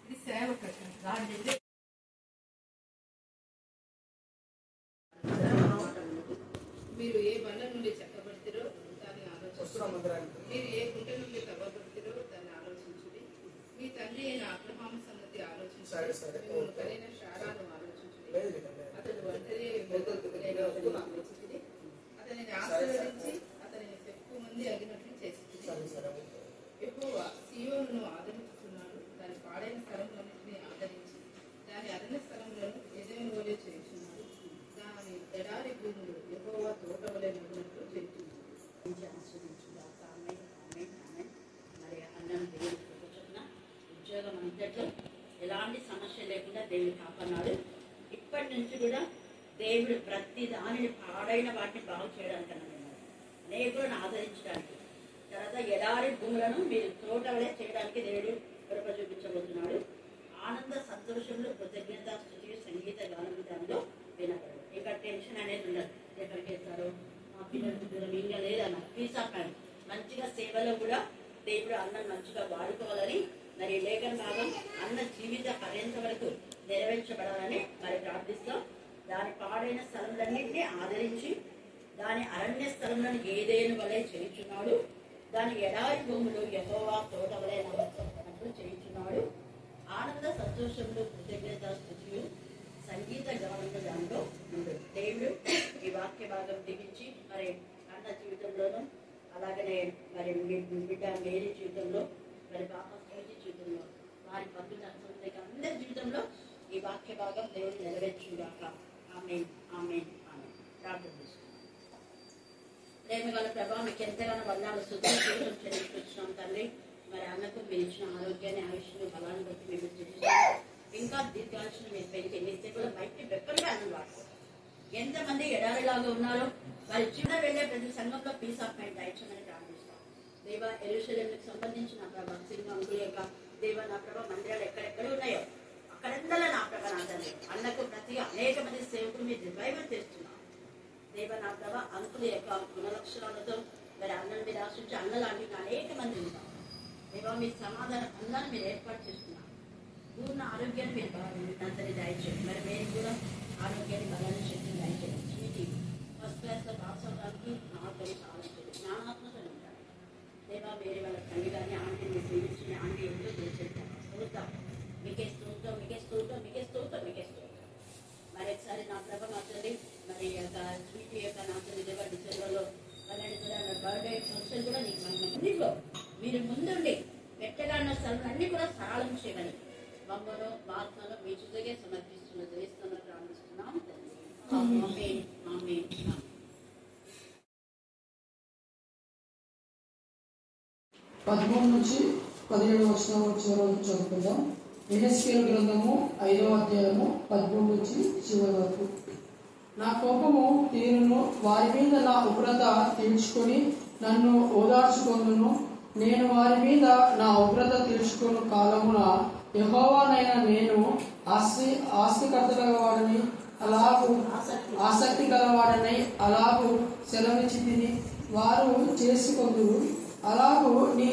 ఇది సేవ మీరు ఏ బండ నుండి చెక్కబడతారో దాన్ని ఆలోచిస్తారు. మీరు ఏ గుంట నుండి తవ్వబడతారో దాన్ని ఆలోచించుడి. మీ తండ్రి అయిన అబ్రహాము సంగతి ఆలోచించారు. కలిగిన శారాను ఆలోచించుడి. అతడు ఒంటరి అతనిని ఆశీర్వదించి అతనిని ఎక్కువ మంది అగినట్లు చేసింది. యెహోవా సీయోనును ఆదరించుతున్నాడు. దాని పాడైన స్థలములన్నింటినీ ఆదరించి దాని అరణ్య స్థలములను ఎదైన వలె చేయుచున్నాడు. దాని ఎడారి భూములు యెహోవా తోట వలె నిన్నట్లు చేయుచున్నాడు. మరి అన్నం దేవుడి చొప్పున ఉద్యోగం అంతట్లో ఎలాంటి సమస్య లేకుండా దేవుడు కాపాడినాడు. ఇప్పటి నుంచి కూడా దేవుడు ప్రతి దానిని పాడైన వాటిని బాగు చేయడానికి అన్నాడు. అనేకులను ఆదరించడానికి, తర్వాత ఎడారి భూములను మీరు తోట వలె చేయడానికి దేవుడు కృప చూపించబోతున్నాడు. ఆనంద సంతోషంలో కృతజ్ఞత స్తుతి సంగీత గాన విధానంలో వినపడదు. ఇక టెన్షన్ అనేది ఉండదు. ఎక్కడికి వెళ్తారో మా పిల్లలు దూరం ఇంకా లేదన్న పీస్ ఆఫ్ మైండ్. మంచిగా సేవలో కూడా దేవుడు అన్నం మంచిగా వాడుకోవాలని మరి లేఖన భాగం అన్న జీవిత పర్యంత వరకు నెరవేర్చబడాలని మరి ప్రార్థిస్తాం. దాని పాడైన స్థలములన్నింటినీ ఆదరించి దాని అరణ్య స్థలంలో ఏదేను వలె చేయుచున్నాడు. దాని ఎడారి భూములు యెహోవా తోట వలె నవ్వుతున్నట్లు చేయుచున్నాడు. ఆనంద సంతోషంలో కృతజ్ఞత స్తుతియు సంగీత గానంలో దానిలో ఉంది. దేవుడు ఈ వాక్య భాగం దిగించి మరి అన్న జీవితంలోనూ అలాగనే మరి బిడ్డ మేరీ జీవితంలో మరి పాప స్మృతి జీవితంలో వారి పద్ధతి అందరి జీవితంలో ఈ వాక్య భాగం దేవుడు నెరవేర్చుగాక. ఆమేన్ ఆమేన్ ఆమేన్. ప్రార్థన చేసుకుంటాం. ప్రేమ గల ప్రభావ మీకు ఎంతగానో వందనాలు స్తుతులు చెల్లించుకొచ్చినాం తండ్రి. మరి అన్నకు మీరు ఇచ్చిన ఆరోగ్యాన్ని ఆయుష్ను బలాన్ని బట్టి మేము చెల్లిస్తున్నాం. ఇంకా దీర్ఘాయుష్ను మీరు పెంచి ఇస్తే కూడా బయట వెప్పలుగా అన్నం వాడుకోవాలి. ఎంతమంది ఎడారిలాగా ఉన్నారో వారి చిన్న వెళ్ళే ప్రతి సంఘంలో పీస్ ఆఫ్ మైండ్ దయచేయమని ప్రార్థిస్తాం. దేవ యెరూషలేముకు సంబంధించిన ప్రభా సింహంకుల యొక్క దేవ నా ప్రభా మందిరాలు ఎక్కడెక్కడ ఉన్నాయో అక్కడందరూ నా ప్రభా నా తండ్రి అన్నకు ప్రతి అనేక మంది సేవకులు మీరు రివైవల్ చేస్తున్నారు. దేవ నా ప్రభా అంకుల యొక్క గుణలక్షణాలతో మరి అన్నం మీద ఆశించి అన్న లాంటి అనేక మంది ఉంటారు. దేవ మీ సమాధానం అందరూ మీరు ఏర్పాటు చేస్తున్నారు. పూర్ణ ఆరోగ్యాన్ని మీరు తండ్రి దయచేయండి. మరి మీరు కూడా ఆరోగ్యాన్ని బలాన్ని శక్తిని దయచేయండి. స్వీటీ ఫస్ట్ క్లాస్లో పాస్ అవడానికి ఆరోగ్యం ఆలోచించండి. జ్ఞానాత్మకలు ఉంటారు. దేవా వేరే వాళ్ళ తల్లి కానీ ఆంటీని సేవించి ఆంటీ ఎంతో తెలిసేస్తాను. స్తోత్రం మీకే స్తోత్రం మీకే స్తోత్రం మీకే స్తోత్రం మీకే స్తోత్రం. మరి ఒకసారి నా ప్రభ మాత్రమే మరి యొక్క స్వీట్ యొక్క నాతని దేవ డిసెంబర్లో 12 కూడా బర్త్డే ఫంక్షన్ కూడా నీకు మనలో మీరు ముందుండి పెట్టగా ఉన్న స్థలం అన్ని కూడా సరళం చేయమని మమ్మను ఆత్మలో మీ చుట్టూగే సమర్పిస్తున్న దేశంలో ప్రారంభిస్తున్నాం. ఆమేన్ ఆమేన్. 13 నుంచి 17 వచనం వచ్చే వరకు చదువుకుందాం. యెహెజ్కేలు గ్రంథము 5వ అధ్యాయము 13 నుంచి చివరి వరకు. నా కోపము తీరును, వారి మీద నా ఉగ్రత తీర్చుకొని నన్ను ఓదార్చుకొందును. నేను వారి మీద నా ఉగ్రత తీర్చుకున్న కాలమున యెహోవానైన నేను ఆస్తికర్త గలవాడని అలాగూ ఆసక్తి గలవాడని అలాగూ సెలవిచ్చి తిని వారు చేసుకొందురు. అలాగూ నీ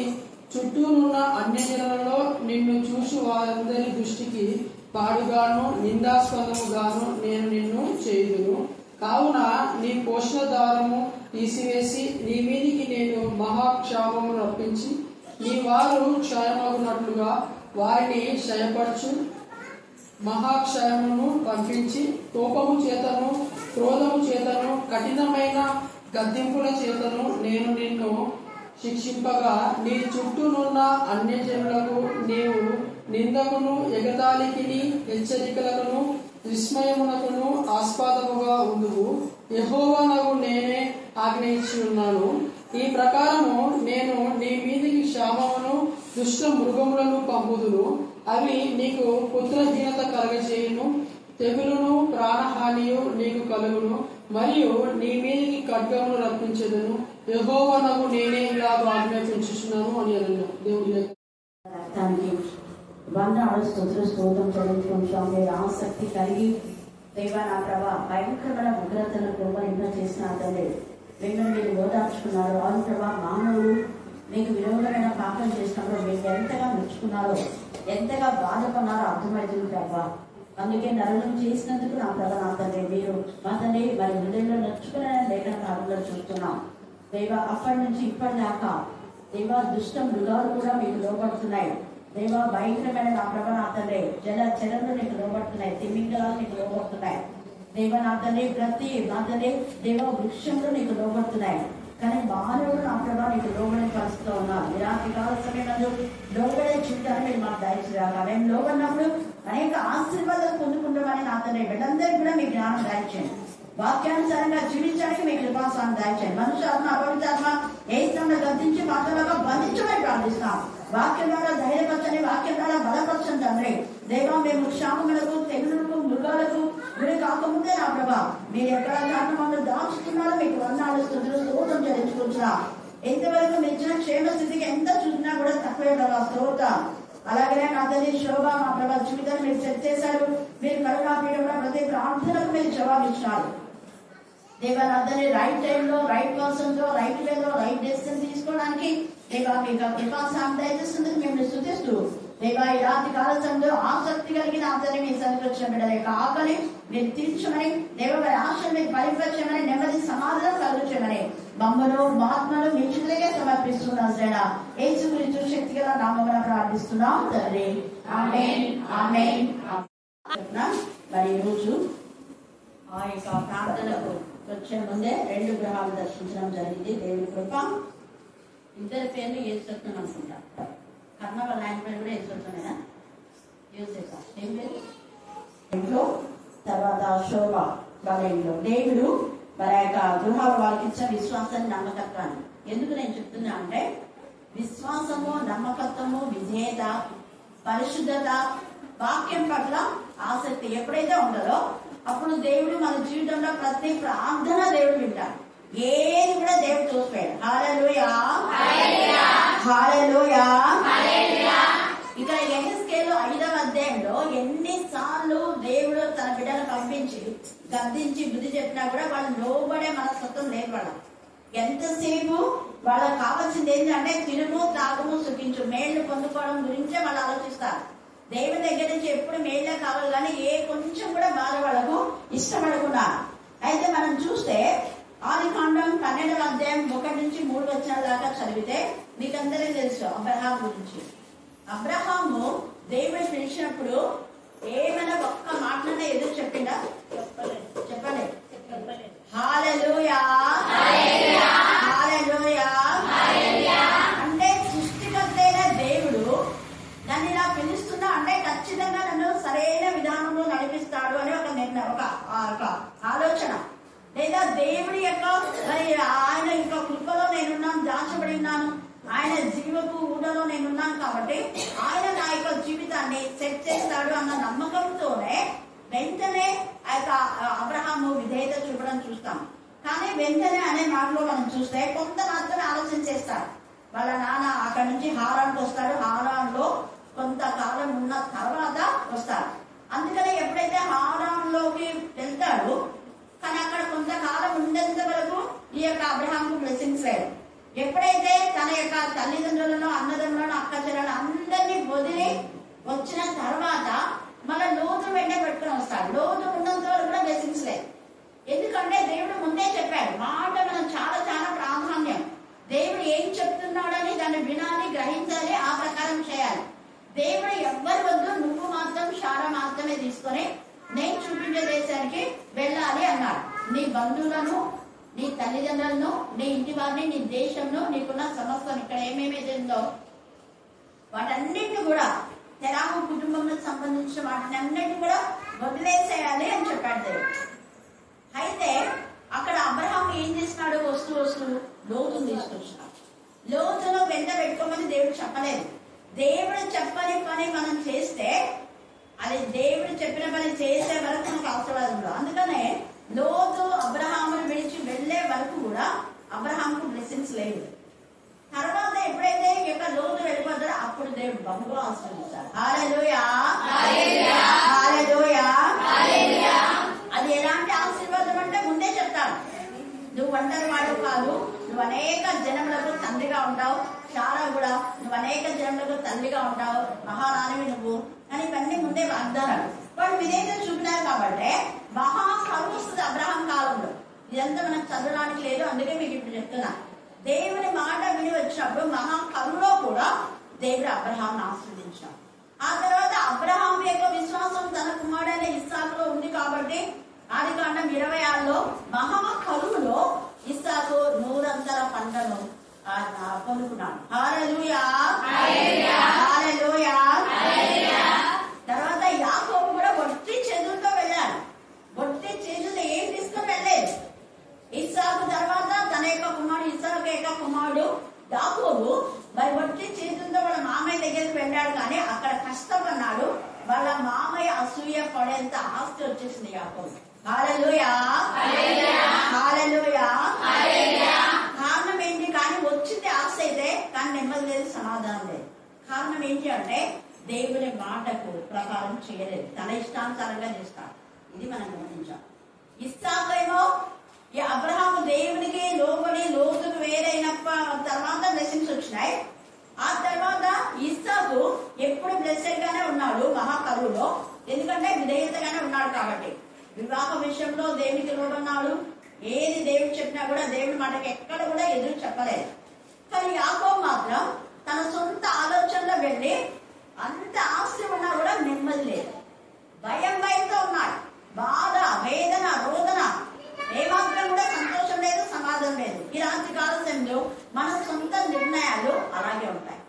చుట్టూనున్న అన్ని జనులలో నిన్ను చూసి వారందరి దృష్టికి పాడుగాను నిందాస్పదముగాను నేను నిన్ను చేయుదును. కావున నీ పోషణ దారము తీసివేసి నీ మీదికి నేను మహాక్షామము రప్పించి నీ వారు క్షయమగునట్లుగా వారిని క్షయపరచు. మహాక్షయమును పంపించి కోపము చేతను క్రోధము చేతను కఠినమైన గద్దింపుల చేతను నేను నిన్ను శిక్షింపగా నీ చుట్టూనున్న అన్యజనులకు నీవు నిందకును ఎగతాళికిని హెచ్చరికలకును విస్మయమునకును ఆస్పాదముగా ఉండువు. యెహోవానగు నేనే ఆజ్ఞయించి ఉన్నాను. ఈ ప్రకారము నేను నీ మీదికి క్షామమును దుష్ట మృగములను పంపుదును. అవి నీకు పుత్రహీనత కలగచేయును. తెగులును ప్రాణహానియు నీకు కలుగును. మరియు నీ మీదికి ఖడ్గమును రప్పించెదను. యెహోవానగు నేనే ఇలా ఆజ్ఞాపించుచున్నాను అని అన్నాను. దేవుడి వందనాలు స్తోత్రం చెల్లించుకుంటాం. మీరు ఆసక్తి కలిగి దేవా నా ప్రభా భయంకరమైన ఉగ్రతను ప్రభా ఎన్నో చేసిన తండ్రి మిమ్మల్ని మీరు ఓదార్చుకున్నారు. అవును ప్రభా మానవుడు మీకు విలువలమైన పాపం చేసినప్పుడు మీకు ఎంతగా మెచ్చుకున్నారు. నడుచుకున్నారో, ఎంతగా బాధపన్నారో అర్థమవుతుంది ప్రభా. అందుకే నరులను చేసినందుకు నా ప్రభా నా తండ్రి మీరు మా తండ్రి మరి హృదయంలో నడుచుకునే లేఖన కాలంలో చూస్తున్నాం దేవ. అప్పటి నుంచి ఇప్పటిదాకా దేవ దుష్ట మృగాలు కూడా మీకు లోపడుతున్నాయి దేవ. భయంకరమైన నా ప్రభా నా తండ్రి జలచరలు నీకు లోపడుతున్నాయి, తిమింగలాలు నీకు లోపడుతున్నాయి దేవ నా తండ్రి. ప్రతి నా తండ్రి దేవ వృక్షంలో నీకు లోపడుతున్నాయి. కానీ మానవుడు నా ప్రభా నీకు లోబడే పరిస్థితిలో ఉన్నారు. ఇలాంటి కాల సమయంలో లోబడే జీవితాన్ని మీరు మాకు దయచేయాలి. మేము లోబడినప్పుడు అనేక ఆశీర్వాదాలు పొందుకుంటామని నా తండ్రి వీళ్ళందరికీ కూడా మీ జ్ఞానం దయచేయండి. వాక్యానుసారంగా జీవించడానికి మీ కృపాసాన్ని దయచేయండి. మనుషులాత్మ అపవిత్రాత్మ ఏ స్థానంలో గద్దించి మాటలుగా బంధించమని ప్రార్థిస్తున్నాం. వాక్యం ద్వారా ధైర్యపరచని, వాక్యం ద్వారా బలపరచని తండ్రి దేవ. మేము క్షామములకు తెగులకు మృగాలకు గురి కాకముందే నా ప్రభా మీరు ఎక్కడ మమ్మల్ని దాచుతున్నారో మీకు వందనాలు స్తుతులు స్తోత్రం చెల్లించుకుంటున్నాం. ఎంతవరకు మీరు ఇచ్చిన క్షేమ స్థితికి ఎంత చూసినా కూడా తక్కువే ప్రభా స్తోత్రం. అలాగనే నా తల్లి శోభ మా ప్రభా జీవితాన్ని మీరు సెట్ చేశారు. మీరు కరుణాపీఠంలో ప్రతి ప్రార్థనకు మీరు జవాబిచ్చినారు దేవా. నా తల్లి రైట్ టైంలో రైట్ పర్సన్ తో రైట్ వేలో రైట్ డెసిషన్ తీసుకోవడానికి దేవా మీకు కృపాసాన్ని దయచేస్తుంది మేము స్తుతిస్తూ దేవా. ఈ రాత్రి కాల సమయంలో ఆసక్తి కలిగిన ఆచరణ మీ సన్నిధికి వచ్చిన బిడ్డల యొక్క ఆకలి మీరు తీర్చమని దేవ, వారి ఆశలు మీరు పరిపరచమని, నెమ్మది సమాధానం కలుగుచమని మమ్మను మహాత్మను మీ చేతులకే సమర్పిస్తున్నాం శ్రేణ యేసుక్రీస్తు శక్తిగల నామమున ప్రార్థిస్తున్నాం తండ్రి. ఆమేన్ ఆమేన్. మరి ఈ రోజు ఆ యొక్క ప్రార్థనకు వచ్చే ముందే 2 గ్రహాలు దర్శించడం జరిగింది. దేవుని కృప. ఇద్దరి పేర్లు యేసుక్రీస్తు అనుకుంటా. కర్ణ వాళ్ళ ఆయన పేరు కూడా యేసుక్రీస్తునేనా? యోసేపు ఏం పేరు? ఇంట్లో తర్వాత శోభ వాళ్ళ ఇంట్లో దేవుడు మన యొక్క గృహాల వారికి ఇచ్చిన విశ్వాసాన్ని నమ్మకత్వాన్ని. ఎందుకు నేను చెప్తున్నా అంటే విశ్వాసము నమ్మకత్వము విధేయత పరిశుద్ధత వాక్యం పట్ల ఆసక్తి ఎప్పుడైతే ఉంటుందో అప్పుడు దేవుడు మన జీవితంలో ప్రతి ప్రార్థన దేవుడు వింటాడు. ఏది కూడా దేవుడు చూసిపోయాడు. హల్లెలూయా హల్లెలూయా హల్లెలూయా. ఇక్కడ యెహెజ్కేలు 5వ అధ్యాయంలో ఎన్నిసార్లు దేవుడు తన బిడ్డను పంపించి గద్దించి బుద్ధి చెప్పినా కూడా వాళ్ళు లోబడే మనస్తత్వం లేదు. వాళ్ళ ఎంతసేపు వాళ్ళకి కావాల్సింది ఏంటంటే తినుము త్రాగము సుఖించు మేళ్లు పొందుకోవడం గురించే వాళ్ళు ఆలోచిస్తారు. దేవుని దగ్గర నుంచి ఎప్పుడు మేళ్లే కావాలి కానీ ఏ కొంచెం కూడా బాధ వాళ్ళకు ఇష్టపడకున్నారు. అయితే మనం చూస్తే ఆదికాండం 12వ అధ్యాయం 1 నుంచి 3 వచనాల దాకా చదివితే మీకందరికీ తెలుసు అబ్రహాం గురించి. అబ్రహాము దేవుడు పిలిచినప్పుడు ఏమైనా ఒక్క మాటలనే ఎదురు చెప్పిందా? చెప్పలేదు. హల్లెలూయా హల్లెలూయా. అంటే సృష్టికర్త అయిన దేవుడు నన్ను ఇలా పిలుస్తున్నా అంటే ఖచ్చితంగా నన్ను సరైన విధానంలో నడిపిస్తాడు అని ఒక నిర్ణయం, ఒక ఆలోచన. లేదా దేవుడి యొక్క మరి ఆయన యొక్క కృపలో నేనున్నాను, దాచబడి ఉన్నాను, ఆయన జీవపు ఊడలో నేనున్నాను కాబట్టి ఆయన నా యొక్క జీవితాన్ని సెట్ చేస్తాడు అన్న నమ్మకంతోనే వెంటనే ఆ యొక్క అబ్రహాము విధేయత చూపడం చూస్తాం. కానీ వెంటనే అనే మాటలో మనం చూస్తే కొంత మాత్రమే ఆలోచన చేస్తాడు. వాళ్ళ నాన్న అక్కడి నుంచి హారానికి వస్తాడు. హారాన్లో కొంతకాలం ఉన్న తర్వాత వస్తాడు. అందుకనే ఎప్పుడైతే హారాన్లోకి వెళ్తాడు కానీ అక్కడ కొంతకాలం ఉండేంత వరకు ఈ యొక్క అబ్రహాంకు బ్లెస్సింగ్స్ లేదు. ఎప్పుడైతే తన యొక్క తల్లిదండ్రులను అన్నదమ్ములను అక్క చెల్లెలను అందరినీ వదిలి వచ్చిన తర్వాత మళ్ళీ లోతు వెంట పెట్టుకుని వస్తాడు. లోతు ఉన్నంత వరకు కూడా బ్లెస్సింగ్స్ లేదు. ఎందుకంటే దేవుడు ముందే చెప్పాడు. మాట మనం చాలా చాలా ప్రాధాన్యం. దేవుడు ఏం చెప్తున్నాడని దాన్ని వినాలి, గ్రహించాలి, ఆ ప్రకారం చేయాలి. దేవుడు ఎవ్వరి వద్దు నువ్వు మాత్రం శారా మాత్రమే తీసుకొని నేను చూపించే దేశానికి వెళ్ళాలి అన్నాడు. నీ బంధువులను, నీ తల్లిదండ్రులను, నీ ఇంటి వారిని, నీ దేశంలో నీకున్న సమస్తం ఇక్కడ ఏమేమైతే ఉందో వాటన్నిటిని కూడా తెరాము కుటుంబంలో సంబంధించిన వాటిని అన్నిటిని కూడా వదిలేసేయాలి అని చెప్పాడు దేవుడు. అయితే అక్కడ అబ్రహాం ఏం చేసినాడు? వస్తూ లోతును తీసుకొచ్చినాడు. లోతును వెంట పెట్టుకోమని దేవుడు చెప్పలేదు. దేవుడు చెప్పని పని మనం చేస్తే అది దేవుడు చెప్పిన పని చేసే వరకు మనకు ఆశీర్వాదం ఉండదు. అందుకనే లోతు అబ్రహామును విడిచి వెళ్లే వరకు కూడా అబ్రహాంకు బ్లెస్సింగ్స్ లేదు. తర్వాత ఎప్పుడైతే ఇక లోతు వెళ్ళిపోతాడో అప్పుడు దేవుడు బహుగా ఆశీర్వదిస్తాడు. హల్లెలూయా హల్లెలూయా హల్లెలూయా. అది ఎలాంటి ఆశీర్వాదం అంటే ముందే చెప్తాడు. నువ్వు ఒంటరి వాడు కాదు, నువ్వు నువ్వు అనేక జనములకు తండ్రిగా ఉంటావు. శారా కూడా నువ్వు అనేక జనములకు తల్లిగా ఉంటావు, మహారాణివి నువ్వు అని ఇవన్నీ ముందే వాగ్దానాలు వాడు విధేయత చూపినారు. కాబట్టి మహా కరువు వస్తుంది అబ్రహాం కాలంలో. ఇదంతా మనం చదవడానికి లేదు, అందుకే మీకు ఇప్పుడు చెప్తున్నా. దేవుని మాట విని వచ్చినప్పుడు మహా కరువులో కూడా దేవుడు అబ్రహాంను ఆశీర్వదించాడు. ఆ తర్వాత అబ్రహాం యొక్క విశ్వాసం తన కుమారుడైన ఇస్సాకులో ఉంది కాబట్టి ఆదికాండం 26లో మహా కరువులో ఇస్సాకు 100 పంటను పొందుకున్నాడు. హల్లెలూయా, హల్లెలూయా. తర్వాత యాకోబు కూడా ఒట్టి చేతులతో వెళ్ళాడు. ఒట్టి చేతులతో ఏం తీసుకుని వెళ్ళలేదు. ఇస్సాకు తర్వాత తన యొక్క కుమారుడు ఇస్సాకు యొక్క కుమారుడు యాకోబు మరి ఒట్టి చేతులతో వాళ్ళ మామయ్య దగ్గరికి వెళ్ళాడు. కానీ అక్కడ కష్టపడ్డాడు. వాళ్ళ మామయ్య అసూయ పడేంత ఆస్తి వచ్చేసింది యాకోబు. హల్లెలూయా, హల్లెలూయా. కారణం ఏంటి? కానీ వచ్చింది ఆస్తి అయితే, కానీ నెమ్మది లేదు, సమాధానం లేదు. కారణం ఏంటి అంటే దేవుని మాటకు ప్రకారం చేయలేదు, తన ఇష్టానుసారంగా చేస్తాడు. ఇది మనం గమనించాం. ఇస్సాకు ఏమో ఈ అబ్రహాము దేవునికి లోబడి లోతుకు వేరైన తర్వాత బ్లెస్సింగ్స్ వచ్చినాయి. ఆ తర్వాత ఇస్సాకు ఎప్పుడు బ్లెస్సెడ్ గానే ఉన్నాడు మహాకరువులో, ఎందుకంటే విధేయతగానే ఉన్నాడు కాబట్టి. వివాహ విషయంలో దేవునికి లోబడినాడు. ఏది దేవుడు చెప్పినా కూడా దేవుడి మాటకి ఎక్కడ కూడా ఎదురు చెప్పలేదు. కానీ యాకోబు మాత్రం తన సొంత ఆలోచనలో వెళ్ళి అంత ఆస్తి ఉన్నా కూడా నెమ్మది లేదు, భయంతో ఉన్నాడు. బాధ, వేదన, రోదన, ఏమాత్రం కూడా సంతోషం లేదు, సమాధానం లేదు. ఈ రాత్రి కాల సమయంలో మన సొంత నిర్ణయాలు అలాగే ఉంటాయి.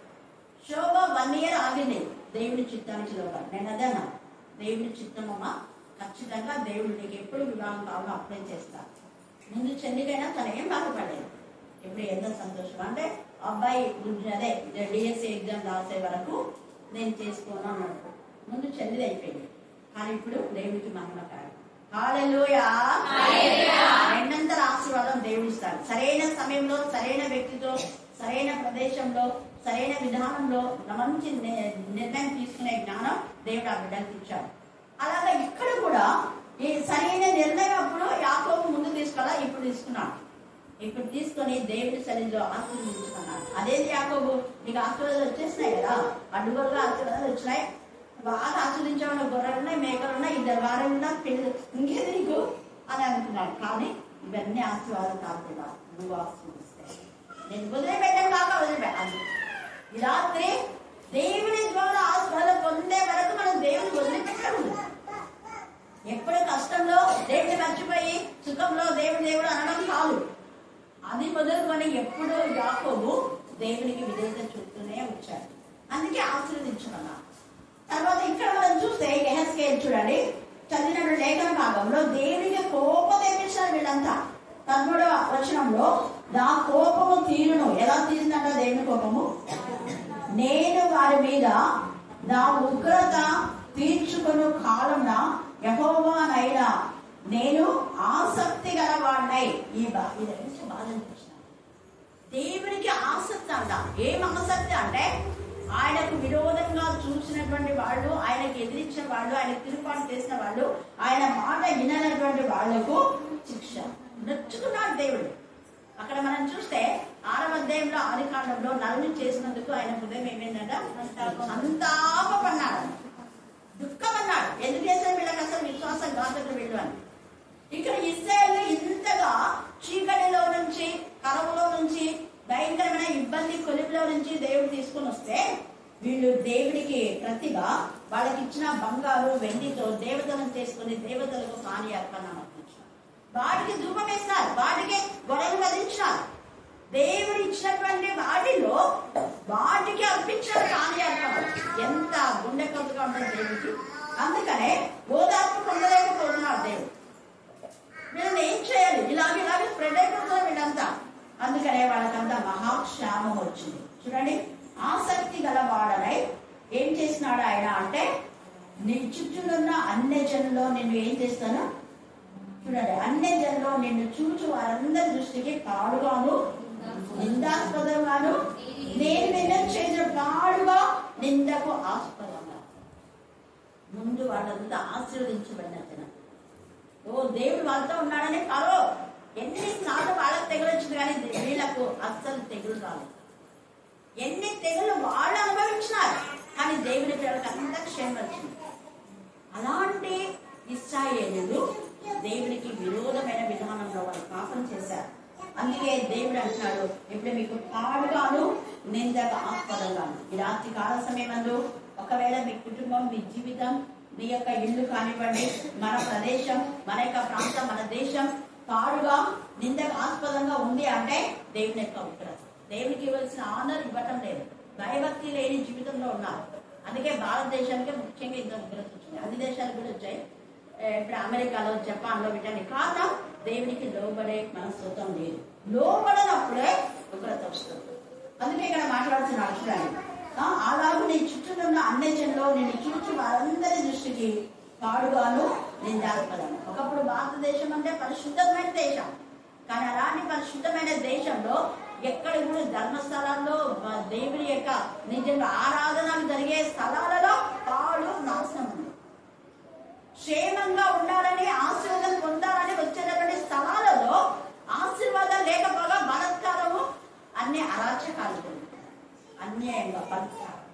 శోభ 1 year ఆగింది దేవుడి చిత్తానికి లోగా. నేను అదన్నా, దేవుడి చిత్తమమ్మా, ఖచ్చితంగా దేవుడు నీకు ఎప్పుడు వివాహం కావాలో అప్లై చేస్తా. ముందు చెల్లికైనా తను ఏం బాధపడలేదు. ఇప్పుడు ఎంత సంతోషం అంటే అబ్బాయి అదే డిఎస్సి ఎగ్జామ్ రాసే వరకు నేను చేసుకోను అన్నట్టు ముందు చెల్లిది అయిపోయింది. కానీ ఇప్పుడు దేవుడికి మహిమ కాదు. హల్లెలూయా, రెండంతల ఆశీర్వాదం దేవుడు ఇస్తాడు. సరైన సమయంలో, సరైన వ్యక్తితో, సరైన ప్రదేశంలో, సరైన విధానంలో మంచి నిర్ణయం తీసుకునే జ్ఞానం దేవుడు ఆ బిడ్డలకు ఇచ్చాడు. అలాగే ఇక్కడ కూడా ఈ సరైన నిర్ణయం అప్పుడు యాకోబు ముందు తీసుకోవాలా, ఇప్పుడు తీసుకున్నాడు. ఇప్పుడు తీసుకొని దేవుడి సన్నిధిలో ఆశీర్వదించుకున్నాడు. అదేది యాకోబు, నీకు ఆశీర్వాదాలు వచ్చేసినాయి కదా, అడ్డుగోలుగా ఆశీర్వాదాలు వచ్చినాయి, బాగా ఆస్వాదించామన్న గొర్రెలు ఉన్నాయి, మేకలు ఉన్నాయి, 2 వారాలు ఉన్నా, పెళ్లి ఇంకేది నీకు అని అనుకున్నాడు. కానీ ఇవన్నీ ఆశీర్వాదం కాకుండా నువ్వు ఆశీర్వదిస్తే నేను వదిలిపెట్టాను కాక వదిలిపెట్టాను. ఈ రాత్రి దేవుని ద్వారా ఆశీర్వాదం పొందే వరకు మనం దేవుని వదిలిపెట్టకూడదు. ఎప్పుడు కష్టంలో దేవుడిని మర్చిపోయి సుఖంలో దేవుడు అనడం కాదు. అది మొదలుకొని ఎప్పుడు యాకోబు దేవునికి విధేయత చూపుతూనే వచ్చాడు. అందుకే ఆశీర్వదించుకున్నా. తర్వాత ఇక్కడ మనం చూస్తే యెహెజ్కేలు చూడండి, చదివిన లేఖన భాగంలో దేవునికి కోపం తెప్పించారు వీళ్ళంతా. 13వ వచనంలో నా కోపము తీరును, ఎలా తీరిందంట దేవుని కోపము, నేను వారి మీద నా ఉగ్రత తీర్చుకుని కాలంన యెహోవానైనా నేను ఆసక్తి గలవాడినై. ఈ బాధ అనిపించిన దేవునికి ఆసక్తి అంట. ఏం ఆసక్తి అంటే ఆయనకు విరోధంగా చూసినటువంటి వాళ్ళు, ఆయనకు ఎదిరించిన వాళ్ళు, ఆయన తిరుగుబాటు చేసిన వాళ్ళు, ఆయన మాట విననటువంటి వాళ్లకు శిక్ష. నచ్చుకున్నాడు దేవుడు. అక్కడ మనం చూస్తే 6వ అధ్యాయంలో ఆదికాండంలో నరుని చేసినందుకు ఆయన హృదయం ఏమైందంట, సంతాపపన్నాడు, దుఃఖమన్నాడు. ఎందుకు చేశారు వీళ్ళకి అసలు విశ్వాసం ఘాతకులు వీళ్ళు అని. ఇక్కడ ఇశ్రాయేలు ఇంతగా చీకటిలో నుంచి, కరువులో నుంచి, భయంకరమైన ఇబ్బంది కొలిపిలో నుంచి దేవుడు తీసుకొని వస్తే వీళ్ళు దేవుడికి ప్రతిగా వాళ్ళకి ఇచ్చిన బంగారు వెండితో దేవతలను చేసుకుని దేవతలకు హాని అర్పణ అర్పించారు. వాటికి ధూపం వేస్తారు, వాటికి గొడవలు వధించారు. దేవుడు ఇచ్చినటువంటి వాటిలో వాటికి అర్పించారు హాని అర్పణ. ఎంత గుండె కొద్దుగా ఉంటుంది దేవుడికి. అందుకనే ఓదార్పు పొందలేకపోతున్నారు దేవుడు. వీళ్ళని ఏం చేయాలి, ఇలాగే స్ప్రెడ్ అయిపోతున్నారు వీళ్ళంతా. అందుకనే వాళ్ళకంతా మహాక్షామం వచ్చింది. చూడండి, ఆసక్తి గలవాడనై ఏం చేసినాడు ఆయన అంటే, నీ చుట్టూనున్న అన్య జనుల్లో నిన్ను ఏం చేస్తాను, చూడండి, అన్య జనుల్లో నిన్ను చూచు వారందరి దృష్టికి పాడుగాను నిందాస్పదంగాను, నేను నిన్న చేసిన పాడుగా నిందకు ఆస్పదంగా. ముందు వాళ్ళంతా ఆశీర్వదించబడిన. ఓ దేవుడు వాళ్ళతో ఉన్నాడని ఫరో ఎన్నిసార్లు వాళ్ళకి తెగులు వచ్చింది కానీ వీళ్ళకు అస్సలు తెగులు రాలేదు. ఎన్ని తెగులు వాళ్ళు అనుభవించినారు కానీ దేవుని పిల్లలకు అంత క్షేమం వచ్చింది. అలాంటి ఇశ్రాయేలీయులు దేవునికి విరోధమైన విధానంలో వాళ్ళు పాపం చేశారు. అందుకే దేవుడు అంటున్నాడు, ఇప్పుడు మీకు పాడుగాను నిందగా ఆస్పదంగాను. ఈ రాత్రి కాల సమయమందు ఒకవేళ మీ కుటుంబం, మీ జీవితం, మీ యొక్క ఇల్లు కానివ్వండి, మన ప్రదేశం, మన యొక్క ప్రాంతం, మన దేశం పాడుగా నిందగా ఆస్పదంగా ఉంది అంటే దేవుని యొక్క ఉగ్రత. దేవునికి ఇవ్వాల్సిన ఆనర్ ఇవ్వటం లేదు. భయభక్తి లేని జీవితంలో ఉన్నారు. అందుకే భారతదేశానికి ముఖ్యంగా ఇంత ఉగ్రత వచ్చింది. అన్ని దేశాలు కూడా వచ్చాయి. ఇప్పుడు అమెరికాలో, జపాన్లో వీటన్ని కారణం దేవునికి లోబడే మనస్తత్వం లేదు. లోబడనప్పుడే ఉగ్రత వస్తుంది. అందుకే ఇక్కడ మాట్లాడుతున్న అక్షరాలు అలాగే నీ చుట్టూ ఉన్న అన్యజనులో నేను చూచి వారందరి దృష్టికి పాడుగాను నిందాస్పదం. ఒకప్పుడు భారతదేశం అంటే పరిశుద్ధమైన దేశం. కానీ అలాంటి పరిశుద్ధమైన దేశంలో ఎక్కడ కూడా ధర్మస్థలాల్లో దేవుని యొక్క నిజంగా ఆరాధనలు జరిగే స్థలాలలో పాడు నాశనం ఉంది. క్షేమంగా ఉండాలని, ఆశీర్వాదం పొందాలని వచ్చేటటువంటి స్థలాలలో ఆశీర్వాదం లేకపోగా బలత్కారము, అన్ని అరాచకాలు, అన్యాయంగా బలత్కారం,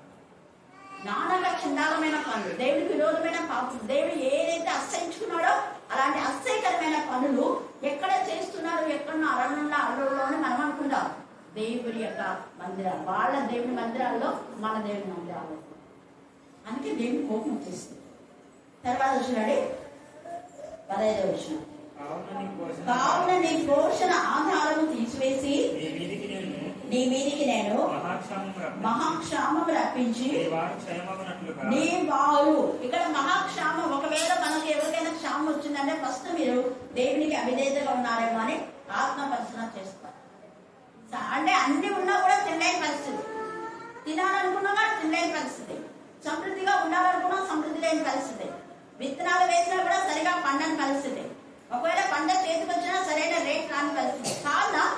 నానగా చండాలమైన పనులు, దేవుడికి విరోధమైన పాపం, దేవుడు ఏదైతే అసహించుకున్నాడో అలాంటి అసహ్యకరమైన పనులు ఎక్కడ చేస్తున్నారు, ఎక్కడ అరణ్యంలో అడవుల్లోనే మనం అనుకుంటాం. దేవుడి యొక్క మందిరాలు, వాళ్ళ దేవుని మందిరాల్లో, మన దేవుని మందిరాల్లో. అందుకే దేవుని కోపం వచ్చేస్తుంది. తర్వాత వచ్చినాడు 15వ వచనం, కావున నీ పోషణ ఆధారము తీసివేసి నీ మీదికి నేను మహాక్షామం రప్పించి నీ వారు. ఇక్కడ మహాక్షామం, ఒకవేళ మనకి ఎవరికైనా క్షామం వచ్చిందంటే ఫస్ట్ మీరు దేవునికి అవిధేయతగా ఉన్నారేమో అని ఆత్మ పరిశీలన చేస్తారు. అంటే అన్ని ఉన్నా కూడా తినలేని పరిస్థితి, తినాలనుకున్నా కూడా తినలేని పరిస్థితి, సమృద్ధిగా ఉండాలనుకున్నా సమృద్ధి లేని పరిస్థితి, విత్తనాలు వేసినా కూడా సరిగా పండని పరిస్థితి, ఒకవేళ పంట చేతికి వచ్చినా సరైన రేట్ రాని పరిస్థితి. కారణం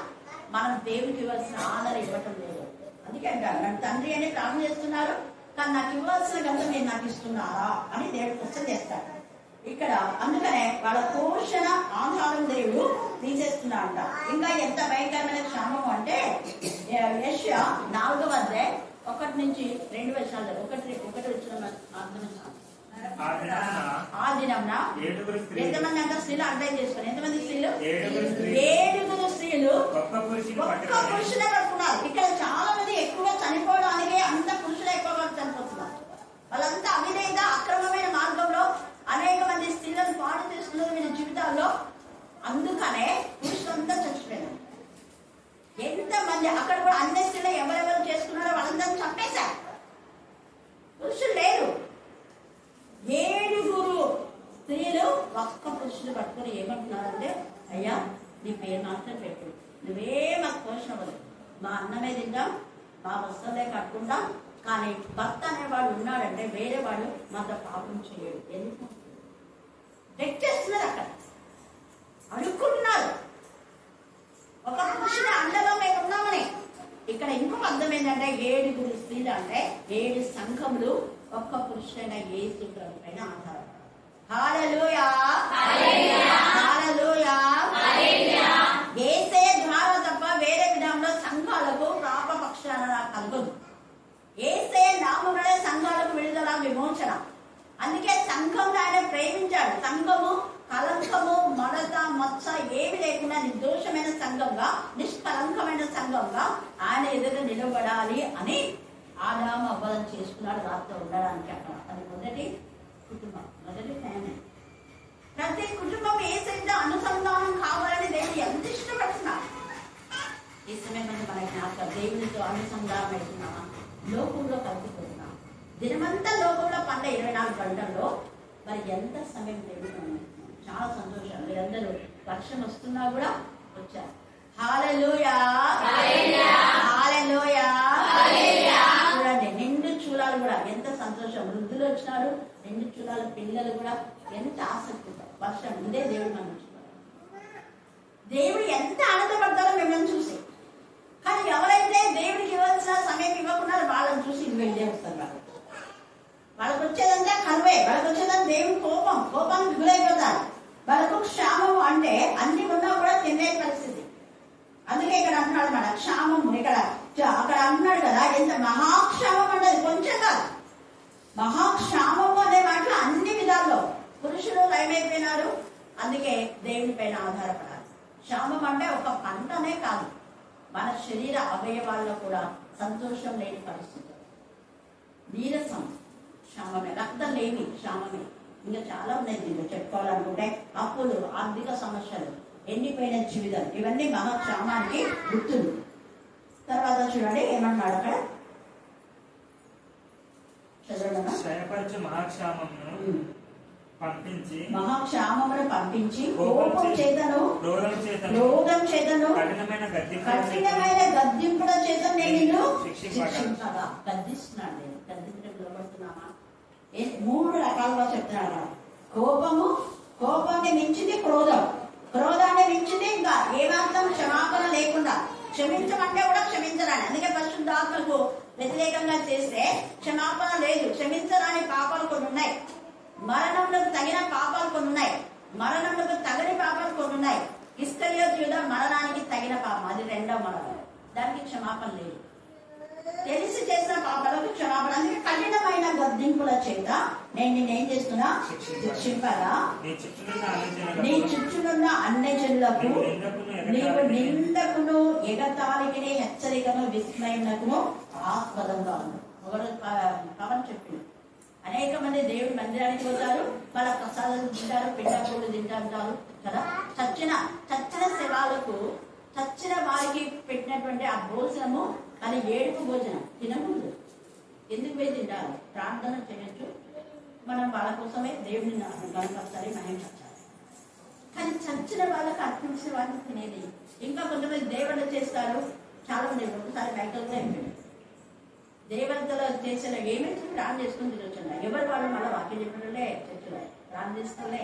మనం దేవుడికి ఇవ్వాల్సిన ఆదరణ ఇవ్వటం లేదు. అందుకే అంటారు, నన్ను తండ్రి అని ప్రార్థన చేస్తున్నారు కానీ నాకు ఇవ్వాల్సిన గంట మీరు నాకు ఇస్తున్నారా అని దేవుడు క్వశ్చన్ చేస్తాడు ఇక్కడ. అందుకనే వాళ్ళ పోషణ ఆధారం దేవుడు తీసేస్తున్నాడంట. ఇంకా ఎంత భయంకరమైన క్షామం అంటే యెషయా 4వ అధ్యాయం 1 నుంచి 2 వచనాలు, ఒకటి వచ్చిన ఆ దినంన ఎంతమంది అంత స్త్రీలు అర్థం చేసుకుని, ఎంతమంది స్త్రీలు? 7 స్త్రీలు ఒక్క పురుషులే పడుతున్నారు. ఇక్కడ చాలా మంది ఎక్కువగా చనిపోవడానికి అంత పురుషులే ఎక్కువగా చనిపోతున్నారు. వాళ్ళంతా అవిధేయత, అక్రమమైన మార్గంలో అనేక మంది స్త్రీలను పాడు చేస్తున్నారు వీళ్ళ జీవితాల్లో. అందుకనే పురుషులంతా చచ్చిపోయినారు. ఎంతమంది అక్కడ కూడా అన్ని స్త్రీలు ఎవరెవరు చేసుకున్నారో వాళ్ళందరూ చంపేశారు. పురుషులు లేరు. 7 స్త్రీలు ఒక్క పురుషులు పట్టుకొని ఏమంటున్నారంటే, అయ్యా నీ పేరు మాత్రం పెట్టు, నువ్వే మాకు పోషణ వద్దు, మా అన్నమే తింటాం, మా వస్త్రలే కట్టుకుంటాం, కానీ భర్త అనేవాడు ఉన్నాడంటే వేరే వాడు మాతో పాపం చేయడు. ఎందుకు చేస్తున్నారు? అక్కడ అడుక్కుంటున్నారు. ఒక పురుషుని అండగా మేము ఉన్నామని. ఇక్కడ ఇంకొక అర్థం ఏంటంటే 7 స్త్రీలు అంటే 7 సంఘములు ఒక్క పురుషుడైన యేసు ప్రభు పైన ఆధారపడాలి. హల్లెలూయా, హల్లెలూయా. యేసే ద్వారా తప్ప వేరే విధానంలో సంఘాలకు పాపపక్షాన కలగదు. యేసే నామమునే సంఘాలకు విడుదల, విమోచన. అందుకే సంఘంలో ఆయన ప్రేమించాడు. సంఘము కలంకము, మడత, మచ్చ ఏమి లేకుండా నిర్దోషమైన సంఘంగా, నిష్కలంకమైన సంఘంగా ఆయన ఎదురు నిలబడాలి అని ఆదాము అవ్వడం చేసుకున్నాడు రాత్రి ఉండడానికి. అక్కడ అది మొదటి కుటుంబం, మొదటి ఫ్యామిలీ. ప్రతి కుటుంబం ఏ సైడ్ అనుసంధానం కావాలని దేవుడు ఎంత ఇష్టపడుతున్నాడు. ఈ సమయం మన జ్ఞాపకం, దేవునితో అనుసంధానం అవుతున్నామా, లోకంలో కలిసిపోతున్నాం. దినమంతా లోకంలో పండ 24 గంటల్లో మరి ఎంత సమయం దేవుడు. చాలా సంతోషం, మీరందరూ వర్షం వస్తున్నా కూడా వచ్చారు. హల్లెలూయా, హల్లెలూయా. చూడండి నిండు చూలాలు కూడా ఎంత సంతోషం. వృద్ధులు వచ్చినారు, నిండు చూలాల పిల్లలు కూడా ఎంత ఆసక్తి. వర్షం ఇదే దేవుడు మనం చూడాలి. దేవుడు ఎంత ఆనందపడతారో మిమ్మల్ని చూసి. కానీ ఎవరైతే దేవుడికి ఇవ్వాల్సిన సమయం ఇవ్వకుండా వాళ్ళని చూసి వెళ్ళే వస్తారు. వాళ్ళకి వచ్చేదంతా కరువే, వాళ్ళకి వచ్చేదంతా దేవుడి కోపానికి గురైపోతారు. వాళ్ళకు క్షామము అంటే అన్ని ఉన్నా కూడా తినే పరిస్థితి. అందుకే ఇక్కడ అంటున్నాడు మన క్షామము. అక్కడ అంటున్నాడు కదా, ఎంత మహాక్షామం అంటే కొంచెం కాదు, మహాక్షామము అనే మాటలు అన్ని విధాల్లో పురుషులు లయమైపోయినారు. అందుకే దేవుని పైన ఆధారపడాలి. క్షామం అంటే ఒక పంటనే కాదు, మన శరీర అవయవాల్లో కూడా సంతోషం లేని పరిస్థితి, నీరసం క్షామమే, రక్తం లేని క్షామమే, ఇంకా చాలా ఉన్నాయి దీంట్లో చెప్పుకోవాలనుకుంటే. అప్పులు, ఆర్థిక సమస్యలు, ఎండిపోయిన జీవితం, ఇవన్నీ మహాక్షామానికి గుర్తులు. తర్వాత చూడండి ఏమన్నాడు అక్కడ, చదవడమా? మహాక్షామమును పంపించి కోపం చేతను రోగం చేతను కఠినమైన గద్దింపుల చేత నేను శిక్షించగా. గద్దిస్తున్నాడు, నేను గద్దింపులకు నిలబడుతున్నామా? 3 రకాలుగా చెప్తున్నాడు. కోపాన్ని మించింది క్రోధం, క్రోధాన్ని మించింది ఇంకా ఏమాత్రం క్షమాపణ లేకుండా. క్షమించమంటే కూడా క్షమించరాని, అందుకే పరిశుద్ధాత్మకు వ్యతిరేకంగా చేస్తే క్షమాపణ లేదు. క్షమించరాని పాపాలు కొన్ని ఉన్నాయి, మరణంలోకి తగిన పాపాలు కొన్ని ఉన్నాయి, మరణంలోకి తగని పాపాలు కొన్ని ఉన్నాయి. ఇస్కరియోతు యూదా మరణానికి తగిన పాపం, అది 2వ మరణం, దానికి క్షమాపణ లేదు. తెలిసి చేసిన పాపాలకు క్షమాపణ. అందుకే కఠినమైన గద్దింపుల చేత నేను నిన్నేం చేస్తున్నా? శిక్షింపగా. నీ చుట్టూనున్న అన్ని జనులకు నీవు నిందకును ఎగతాళికి హెచ్చరికను విస్మయమునకును ఆస్పదంగా ఉన్నావు. ఒకరు పవన్ చెప్పింది, అనేక మంది దేవుడి మందిరానికి పోతారు, వాళ్ళ ప్రసాదాలు తింటారు, పిండాకులు తింటారు కదా. చచ్చిన శవాలకు, చచ్చిన వారికి పెట్టినటువంటి ఆ భోజనము అది ఏడుపు భోజనం, తినకూడదు. ఎందుకు పోయి తింటారు? ప్రార్థన చేయొచ్చు, మనం వాళ్ళ కోసమే దేవుడిని కనపరచాలి, మహించాలి. కానీ చచ్చిన వాళ్ళకి అర్పించిన వాళ్ళని తినేది. ఇంకా కొంతమంది దేవుళ్ళు చేస్తారు, చాలా మంది ఒకసారి బయటకు అయిపోయింది. దేవతలు చేసిన ఏమైతే ప్రార్థన చేసుకుని తినొచ్చున్నా, ఎవరు వాళ్ళు మళ్ళీ వాక్యం చెప్పడంలే, చర్చలే ప్రార్థన చేసుకోలే.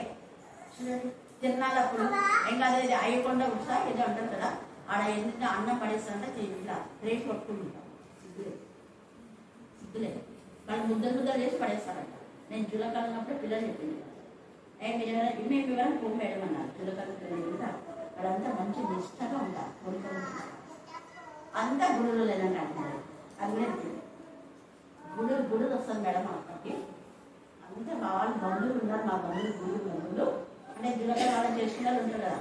చూడండి, తిన్నాలప్పుడు ఇంకా అదే అయ్యకుండా ఉంటా ఏదో అంటారు కదా, ఆడ ఎందుకు అన్నం పడేస్తారంటే ఇట్లా రేపు పట్టుకుంటాం, సిగ్గులే వాళ్ళు ముద్దలు చేసి పడేస్తారంట. నేను జులకాలన్నప్పుడు పిల్లలు చెప్పింది, మేము వివరం ఫోన్ వేయమన్నారు. జులకాల పిల్లలు కూడా వాళ్ళంతా మంచి నిష్టగా ఉంటారు, కొడుకు అంతా గుడులు లేదంటే అంటున్నారు. అది గుడులు వస్తుంది మేడం అక్కడికి, అంతా వాళ్ళు బంధువులు ఉన్నారు, మా బంధువులు అంటే జులకాల వాళ్ళని చేసుకునే ఉంటారు కదా.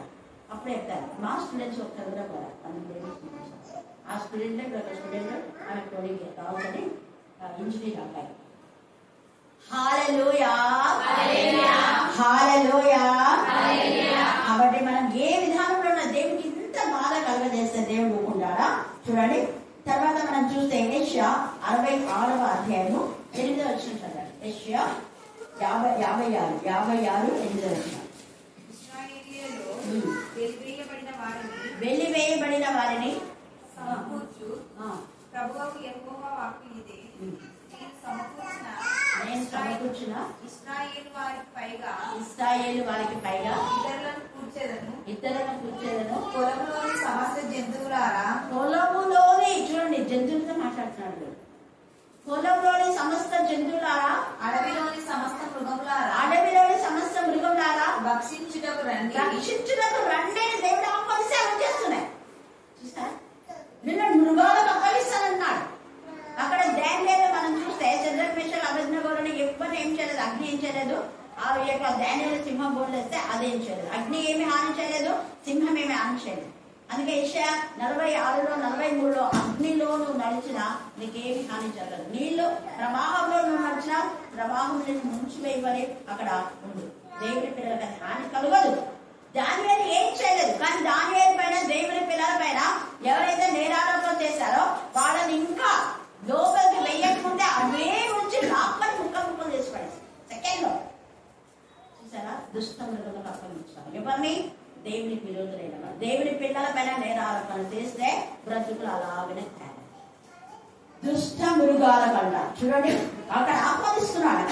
అప్పుడు చెప్తారు మా స్టూడెంట్స్ ఒకసారి కూడా పోరా, ఆ స్టూడెంట్ ఇప్పుడు ఒక స్టూడెంట్ ఆమె కోడికి రావుతుంది ఇంజనీర్ అబ్బాయి. హల్లెలూయా, హల్లెలూయా. కాబట్టి మనం ఏ విధానంలో ఉన్న దేవుడికి ఇంత బాధ కలగజేస్తే దేవుడు ఊరుకుంటాడా? చూడండి. తర్వాత మనం చూస్తే యెషయా 66వ అధ్యాయము 8వ వచనం చదవండి. యెషయా 56 8వ వచనం. వెలివేయబడిన వారిని సమకూర్చు ప్రభువుకు యెహోవా వాక్కు ఇదే, నేను సమకూర్చిన ఇశ్రాయేలు వారికి పైగా ఇతరులను కూర్చేదను. పొలంలోని సమస్త జంతువులారా, పొలములోని చూడండి జంతువులతో మాట్లాడుతున్నాడు. పొలంలోని సమస్త జంతువులారా, అడవిలోని సమస్త మృగములారా భక్షించుటకు రండి దేవుడు ఆహ్వానిస్తే చేస్తున్నాయి. చూసారా, నిన్న మృగాలకు అప్పగిస్తానన్నాడు. అక్కడ దానియేలు మనం చూస్తే చంద్రక్ మేషాకు అబేద్నెగోలను ఎవరిని ఏం చేయలేదు, అగ్ని ఏం చేయలేదు. ఆ యొక్క దానియేలు సింహం బోర్డు వేస్తే అదేం చేయలేదు, అగ్ని ఏమి హాని చేయలేదు, సింహం ఏమి హాని చేయలేదు. అందుకే యెషయా 46లో 43లో అగ్నిలో నువ్వు నడిచినా నీకేమి హాని జరగదు, నీళ్లు ప్రవాహంలో నువ్వు నడిచినా ప్రవాహం నేను ముంచివేయమని అక్కడ ఉంది. దేవుడి పిల్లలకి అది హాని కలగదు. దానియేలు ఏం చేయలేదు, కానీ దానియేలు పైన దేవుడి పిల్లల పైన ఎవరైతే నేరారోపణ చేశారో వాళ్ళని ఇంకా లోపలికి వెయ్యకముందే అవే నుంచి లాక్కని ముక్కలు చేసి పడేసి సెకండ్ లో. చూసారా, దుష్ట మృగములకు అప్పగించారు ఎవరిని? దేవునికి విరోధులైన వారు. దేవుడి పిల్లల పైన నేరారోపణ చేస్తే బ్రతుకులు అలాగనే తయారు. దుష్ట మృగాల కన్నా చూడండి అక్కడ ఆహ్వానిస్తున్నాడు.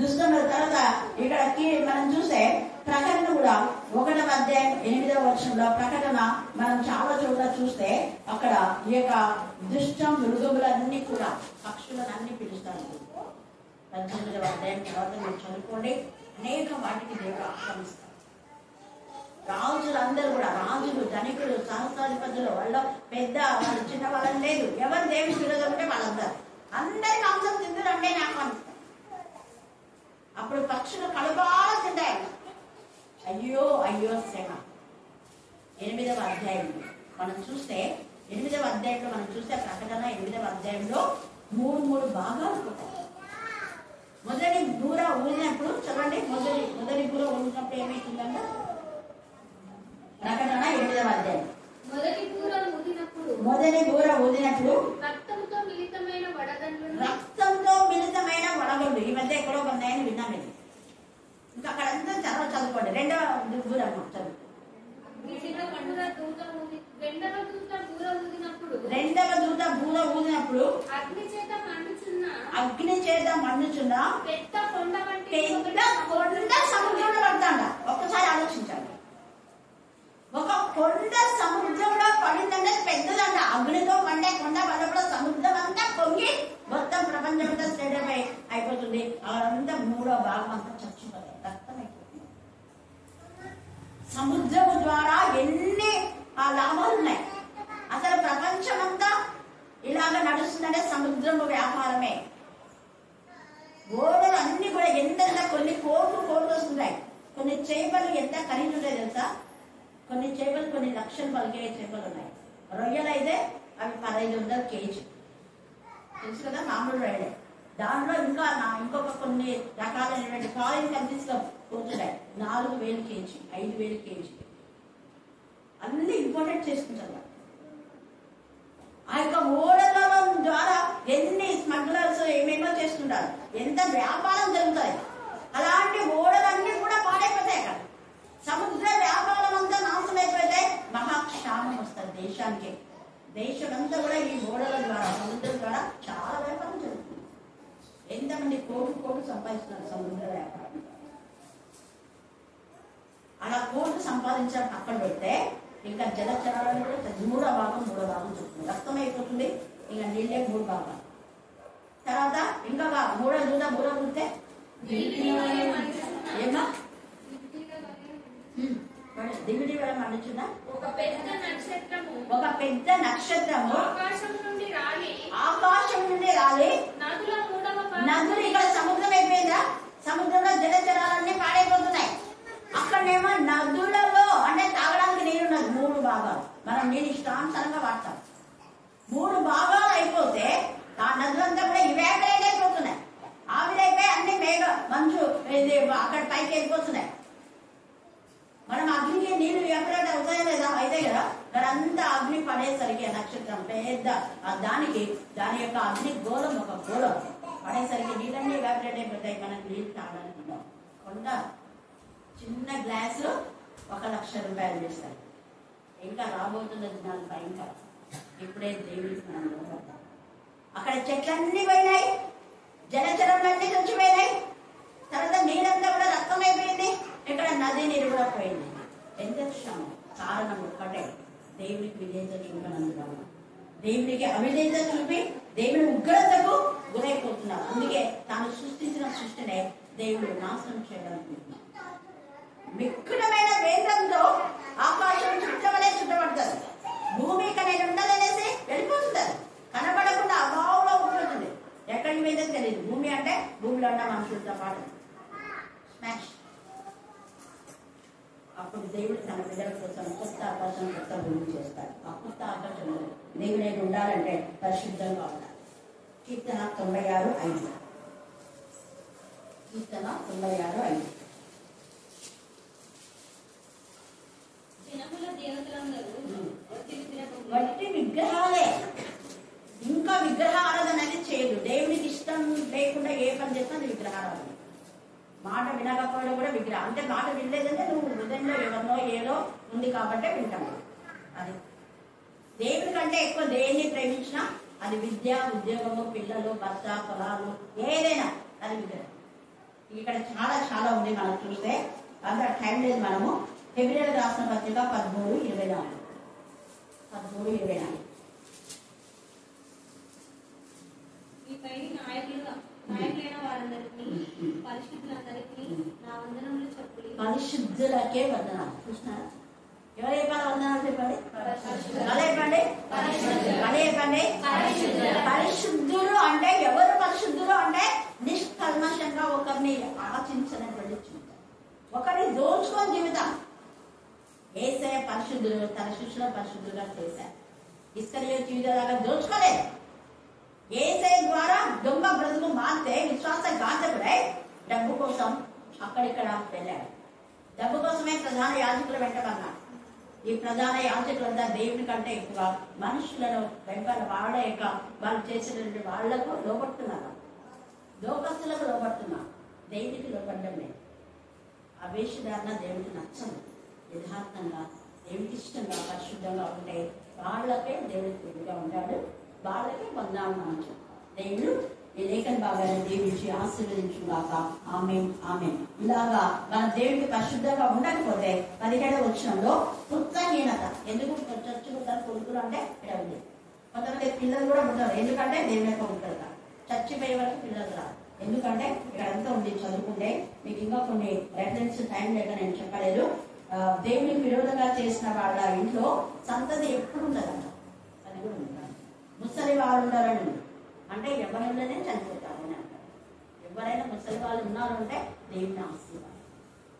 దుష్ట మృగ తర్వాత ఇక్కడ మనం చూస్తే ప్రకటన కూడా 1వ అధ్యాయం 8వ వచనంలో ప్రకటన మనం చాలా చోట్ల చూస్తే అక్కడ ఈ యొక్క దుష్ట మృగములన్నీ కూడా పక్షులన్నీ పిలుస్తాడు. 18వ అధ్యాయం తర్వాత మీరు చదువుకోండి, అనేక వాటికి దేవుడు ఆహ్వానిస్తాడు. రాజులందరూ కూడా, రాజులు, ధనికులు, సహస్రాధిపతులు, వాళ్ళ పెద్ద వాళ్ళు చిన్న వాళ్ళని లేదు, ఎవరు దేవుని విరోధంటే వాళ్ళందరూ అందరి మాంసం తిందురంటే నాకు అనిపిస్తారు. అప్పుడు పక్షులు కడుపారా తింటాయి. అయ్యో అయ్యో శ్రమ. 8వ అధ్యాయం మనం చూస్తే, 8వ అధ్యాయంలో మనం చూస్తే ప్రకటన 8వ అధ్యాయంలో 3 భాగాలు ఉంటాయి. మొదటి బూర ఊదినప్పుడు చదవండి, మొదటి బూర ఊదినప్పుడు ఏమైతుందంట? ప్రకటన 8వ అధ్యాయం మొదటి బూర ఊదినప్పుడు రక్తంతో మిళితమైన వడగండ్లు. ఈ మధ్య ఎక్కడో ఉన్నాయని విన్నాను ఇది. ఇంకా అక్కడంతా చదువుకోండి. 2వ బూర చదువు. 2వ దూత బూర ఊదినప్పుడు అగ్ని చేత మండుచున్న పెద్ద కొండ సముద్రంలో పడతాండ. ఒక్కసారి ఆలోచించండి. ఒక కొండ సముద్రంలో పడిందంటే పెద్దదంట. అగ్నితో పండే కొండ పడినప్పుడు సముద్రం అంతా పొంగి మొత్తం ప్రపంచం అంతా స్టేడియం అయిపోతుంది. అదంతా 3వ భాగం అంతా చచ్చిపోతాయి, రక్తం అయిపోతుంది. సముద్రం ద్వారా ఎన్ని లాభాలు ఉన్నాయి. అసలు ప్రపంచం అంతా ఇలాగ నడుస్తుందంటే సముద్రము వ్యాపారమే. ఓడలు అన్ని కూడా ఎంతెంత కొన్ని కోట్లు వస్తున్నాయి. కొన్ని చేపలు ఎంత ఖరీదు ఉంటాయి తెలుసా? కొన్ని చేపలు కొన్ని లక్షలు పలికే చేపలు ఉన్నాయి. రొయ్యలు అయితే అవి 1500 కేజీ, తెలుసు కదా, మామూలు రొయ్యలే. దాంట్లో ఇంకొక కొన్ని రకాలైనటువంటి ఫారిన్ కంట్రీస్ లో పోతున్నాయి. 4000 కేజీ, 5000 కేజీ అన్ని ఇంపోర్టెడ్ చేసుకుంటారు. ఆ యొక్క ఓడల ద్వారా ఎన్ని స్మగ్లర్స్ ఏమేమో చేస్తుంటారు, ఎంత వ్యాపారం జరుగుతాయి. అలాంటి ఓడలన్నీ కూడా పాడైపోతాయి. అక్కడ సముద్ర వ్యాపారం అంతా నాశనం అయిపోతే మహాక్షామం వస్తుంది దేశానికి. దేశమంతా కూడా ఈ ఓడల ద్వారా, సముద్రం ద్వారా చాలా వ్యాపారం జరుగుతుంది. ఎంతమంది కోట్లు సంపాదిస్తున్నారు సముద్ర వ్యాపారం. అలా కోట్లు సంపాదించడం పక్కన పెడితే ఇంకా జలచరాలను కూడా 3వ భాగం చూస్తుంది. రక్తం అయిపోతుంది. ఇంకా నీళ్ళే 3 భాగాలు. తర్వాత ఇంకా 3వ దూత బూర ఊదితే ఏమా దివిడి వేళ మండుచున్నా ఒక పెద్ద నక్షత్రము ఆకాశం నుండి రాలి నదులు. ఇక్కడ సముద్రం అయిపోయిందా? సముద్రంలో జలచరాలన్నీ పాడైపోతున్నాయి. అక్కడనేమో నదులలో అంటే తాగడానికి నీరు ఉన్నది 3 భాగాలు. మనం నీరు ఇష్టానుసారంగా వాడతాం. 3 భాగాలు అయిపోతే ఆ నదులంతా కూడా ఇవాపరేట్ అయిపోతున్నాయి. ఆవిరైపోయి అన్ని మంచు అక్కడ పైకి వెళ్ళిపోతున్నాయి. మనం అగ్నికి నీళ్లు ఇవాపరేట్ అవుతాయో లేదా? అయితే కదా. మరంతా అగ్ని పడేసరికి నక్షత్రం పెద్ద దాని యొక్క అగ్ని గోళం, ఒక గోళం పడేసరికి నీళ్ళన్నీ ఇవాపరేట్ అయిపోతాయి. మనకు నీళ్ళు తాగడానికి కొండ చిన్న గ్లాసు 1,00,000 రూపాయలు చేస్తారు. ఇంకా రాబోతున్న దినాలు భయంకరం. ఇప్పుడే దేవుడికి మనం లోపడతాం. అక్కడ చెట్లన్నీ పోయినాయి, జలచరములన్నీ చచ్చిపోయినాయి. తర్వాత నీరంతా కూడా రక్తం అయిపోయింది. ఇక్కడ నది నీరు కూడా పోయింది. ఎంత శ్రమం. కారణం ఒక్కటే, దేవుడికి విధేయత చూపనందువల్ల. దేవుడికి అవిధేయత చూపి దేవుడి ఉగ్రతకు గురైపోతున్నారు. అందుకే తాను సృష్టించిన సృష్టినే దేవుడు నాశనం చేయడానికి మిక్కుడమైన వేగంతో ఆకాశం చుట్టవలే చుట్టబడుతుంది. భూమి ఇక్కడ నేను ఉండదనేసి వెళ్ళిపోతుంది. కనబడకుండా అభావంలో ఉంటుంది. ఎక్కడికి పోయిందో తెలియదు. భూమి అంటే భూమిలో ఉన్న మనుషులతో పాటు స్మాష్. అప్పుడు దేవుడు తన బిడ్డల కోసం కొత్త ఆకాశం, కొత్త భూమి చేస్తాడు. ఆ కొత్త ఆకాశంలో దేవుడు ఏమి ఉండాలంటే పరిశుద్ధంగా ఉండాలి. కీర్తన 96:5. కీర్తన 96:5. వట్టి విగ్రహాలే. ఇంకా విగ్రహ ఆరాధన అనేది చేయదు. దేవుడికి ఇష్టం లేకుండా ఏ పని చేసినా అది విగ్రహారాధన. మాట వినకపోవడం కూడా విగ్రహం. అంటే మాట వినలేదంటే నువ్వు హృదయంలో ఎవరినో ఏదో ఉంది కాబట్టి వింటావు. అది దేవుడి కంటే ఎక్కువ దేన్ని ప్రేమించినా అది విద్య, ఉద్యోగము, పిల్లలు, భర్త, పొలాలు, ఏదైనా అది విగ్రహం. ఇక్కడ చాలా చాలా ఉంది. మనం చూస్తే అంత టైం లేదు. మనము ఫిబ్రవరి రాసిన పత్రిక 13:24. 13:24. నాయకులైన వారందరికీ, పరిశుద్ధులందరికీ నా వందనములు చెప్పులు. పరిశుద్ధులకే వందనాలు. చూసినారా? ఎవరు చెప్పాలి వందనాలు చెప్పండి? చెప్పండి. పరిశుద్ధులు అంటే ఎవరు? పరిశుద్ధులు అంటే నిష్కల్మషంగా ఒకరిని ఆచించినటువంటి జీవితం, ఒకరిని దోచుకొని జీవితం. యేసయ్య పరిశుద్ధులు, తన శిష్యుల పరిశుద్ధులుగా చేశారు. ఇస్కరియోతు యూదాలాగా దోచుకోలేదు. యేసయ్య ద్వారా దొంగ బ్రతుకు మారితే విశ్వాసఘాతకుడై డబ్బు కోసం అక్కడిక్కడ వెళ్ళాడు. డబ్బు కోసమే ప్రధాన యాజకులు వెంటబడ్డారు. ఈ ప్రధాన యాజకులంతా దేవుని కంటే ఎక్కువ మనుషులను వెంబడలేక వాళ్ళు చేసినటువంటి వాళ్లకు లోపడుతున్నారు, లోకస్తులకు లోపడుతున్నారు, దేవునికి లోపడడం లేదు. ఆ వేషధారణ దేవునికి నచ్చదు. యథార్థంగా దేవునికి ఇష్టంగా పరిశుద్ధంగా ఉంటే వాళ్ళకే దేవుడికి ప్రియగా ఉంటాడు, వాళ్ళకే పొందాలని మనం చెప్తాం. దేవుడు ఈ లేఖన భాగాన్ని దీవించి ఆశీర్వదించుగాక. ఆమేన్, ఆమేన్. ఇలాగా మన దేవుడికి పరిశుద్ధంగా ఉండకపోతే 17వ వచనంలో పుత్రహీనత. ఎందుకు చచ్చుకుంటారు కొడుకులు అంటే ఇక్కడ ఉంది. కొంతమంది పిల్లలు కూడా ఉంటారు, ఎందుకంటే దేవుని యొక్క ఉంటారు కాదు. చచ్చిపోయే వరకు పిల్లలు రాదు. ఎందుకంటే ఇక్కడ అంతా ఉంది, చదువుకుంటే మీకు ఇంకా కొన్ని రెఫరెన్స్ టైం లేక నేను చెప్పలేదు. దేవునికి విరోధంగా చేసిన వాళ్ళ ఇంట్లో సంతతి ఎప్పుడు ఉండదంట. అది కూడా ఉంది. ముసలి వాళ్ళు ఉంటారని అంటే ఎవరిలోనే చనిపోతారని అంటారు. ఎవరైనా ముసలి వాళ్ళు ఉన్నారు అంటే దేవుని ఆశీర్వాదం.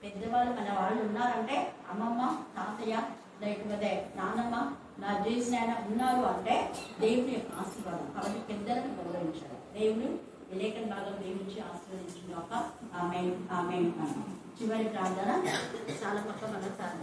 పెద్దవాళ్ళు మన వాళ్ళు ఉన్నారంటే అమ్మమ్మ, తాతయ్య, లేకపోతే నాన్నమ్మ, నా చేసిన ఉన్నారు అంటే దేవుని యొక్క ఆశీర్వాదం. కాబట్టి పెద్దలను గౌరవించాలి. దేవుడు విలేకన భాగం దేవునికి ఆశీర్వదించుగాక. ఆమేన్, ఆమేన్. చివరి ప్రార్థన చాలా పక్క మన సార్